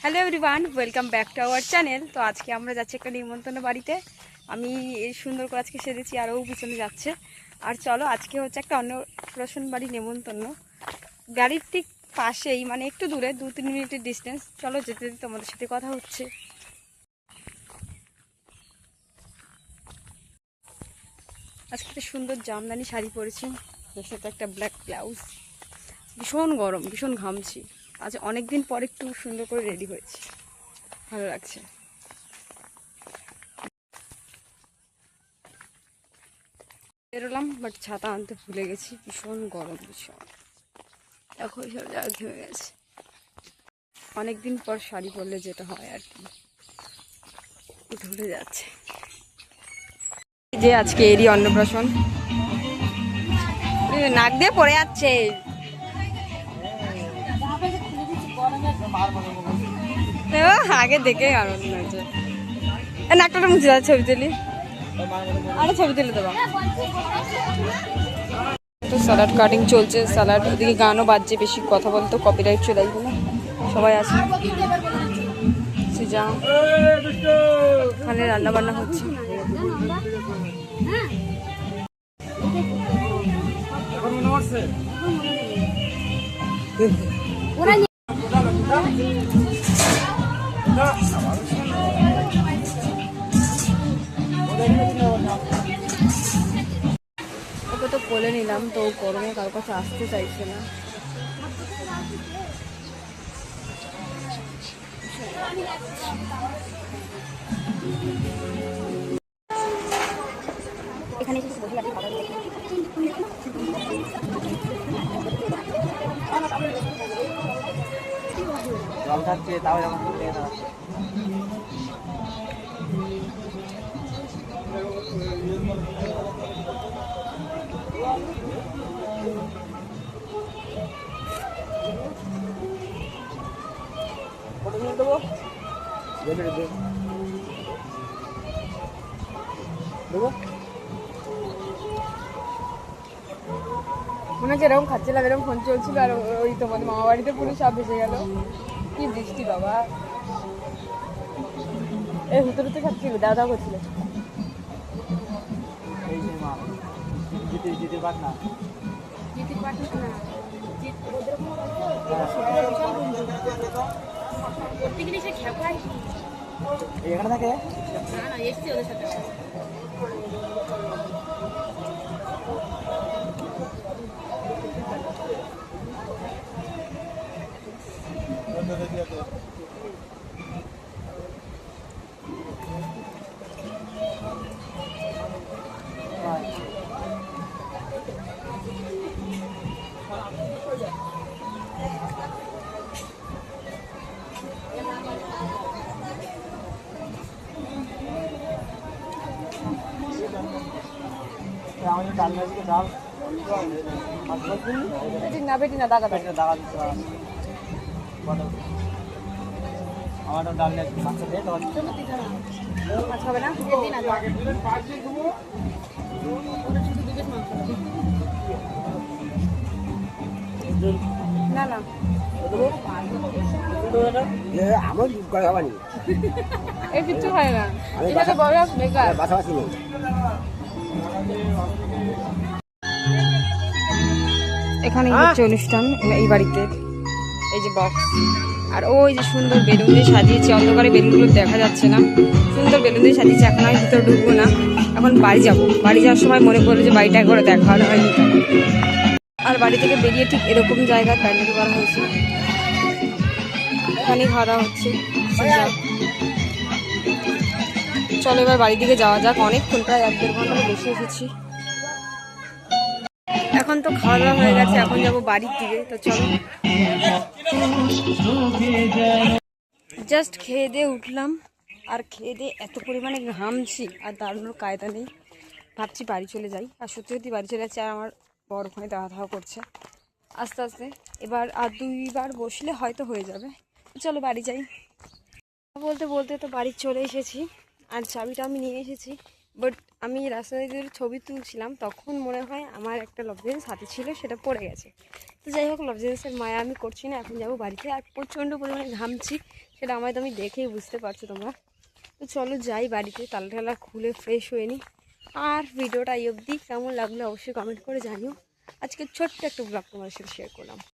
Hello everyone, welcome back to our channel. তো আজকে আমরা যাচ্ছি একটা নিমন্ত্রণ বাড়িতে। আমি এই সুন্দর করে আজকে সেজেছি, আর ও পিছনে যাচ্ছে। আর চলো, আজকে হচ্ছে একটা অন্নপ্রাশন বাড়ি নিমন্ত্রণ। গাড়ির ঠিক পাশেই, মানে একটু দূরে, 2-3 মিনিটের ডিস্টেন্স। চলো যেতে যেতে তোমাদের সাথে কথা হচ্ছে। আজকে একটা সুন্দর জামদানি শাড়ি পরেছি, তার সাথে একটা ব্ল্যাক ব্লাউজ। ভীষণ গরম, ভীষণ ঘামছি। আজ অনেকদিন পর একটু সুন্দর করে রেডি হয়েছি, ভালো লাগছে। বেরোলাম, বাট ছাতা আনতে ভুলে গেছি। ভীষণ গরম, ভীষণ। এখন সব জায়গা ঘেমে গেছে। অনেকদিন পর শাড়ি পরলে যেটা হয় আর কি, ধরে যাচ্ছে। যে আজকে এরই অন্নপ্রাশন, নাক দিয়ে পড়ে যাচ্ছে। আগে দেখে আনন্দ হয়েছে। নাকটা মুছে যাচ্ছে, ছবি তুলি। আরে ছবি তুলে দেবো। তো স্যালাড কাটিং চলছে, স্যালাড, ওদিকে গানও বাজছে। বেশি কথা বলতো কপিরাইট চলে আসবে না। সবাই আছে, যা এখানে রান্না বান্না হচ্ছে। ওকে তো কোলে নিলাম, তো গরমে কারোর কাছে আসতে চাইছে না। এখানে কিছু বসে আছে, জল খাচ্ছে, তাও যখন দেবো মনে হচ্ছে এরকম খাচ্ছিলাম, এরকম ফোন চলছিল, আর ওই তোমাদের মামা বাড়িতে পুরো সব ভেসে গেল। কি বৃষ্টি বাবা! এই হুতুর হুতে খাচ্ছিল, দাদা করছিল। এখানে থাকে এসছি ওদের সাথে। বেটি না দাগা দিতে আমার ডাল হবে না। না না আমার এই কিচ্ছু হয় না, এটাকে বড় বেকার। এখানে হচ্ছে অনুষ্ঠান এই বাড়িতে। এই যে বক্স, আর ওই যে সুন্দর বেলুন দিয়ে সাজিয়েছে। অন্ধকারে বেলুনগুলো দেখা যাচ্ছে না, সুন্দর বেলুন দিয়ে সাজিয়েছে। এখন আমি ভিতরে ঢুকবো না, এখন বাড়ি যাব। বাড়ি যাওয়ার সময় মনে করলো যে বাড়িটা একবার দেখা হয়নি। আর বাড়ি থেকে বেরিয়ে ঠিক এরকম জায়গায় প্যান্ডেল করা হয়েছে, এখানে খাওয়া দাওয়া হচ্ছে। চলো এবার বাড়ির দিকে যাওয়া যাক। অনেকক্ষণ, প্রায় 1-1.5 ঘন্টা বেশি এসেছি। এখন তো খাওয়া দাওয়া হয়ে গেছে, এখন যাবো বাড়ির দিকে। তো চলো, জাস্ট খেয়ে দিয়ে উঠলাম, আর খেয়ে দিয়ে এত পরিমাণে ঘামছি আর দাঁড়ানোর কায়দা নেই। ভাবছি বাড়ি চলে যাই, আর সত্যি সত্যি বাড়ি চলে যাচ্ছে। আর আমার বড় ওখানে দাওয়া ধাওয়া করছে আস্তে আস্তে। এবার আর 2বার বসলে হয়তো হয়ে যাবে। চলো বাড়ি যাই। বলতে বলতে তো বাড়ি চলে এসেছি, আর চাবিটা আমি নিয়ে এসেছি। বাট আমি রাস্তায় দিয়ে ছবি তুলছিলাম তখন মনে হয় আমার একটা লজেন্স হাতে ছিল, সেটা পড়ে গেছে। তো যাই হোক, লজেন্সের মায়া আমি করছি না, এখন যাবো বাড়িতে। আর প্রচণ্ড পরিমাণে ঘামছি, সেটা আমায় তুমি দেখেই বুঝতে পারছো তোমরা। তো চলো যাই বাড়িতে, তালা টালা খুলে ফ্রেশ হয়ে নিই। আর ভিডিওটা এই অবধি কেমন লাগলো অবশ্যই কমেন্ট করে জানিও। আজকে ছোট্ট একটা ব্লগ তোমাদের সাথে শেয়ার করলাম।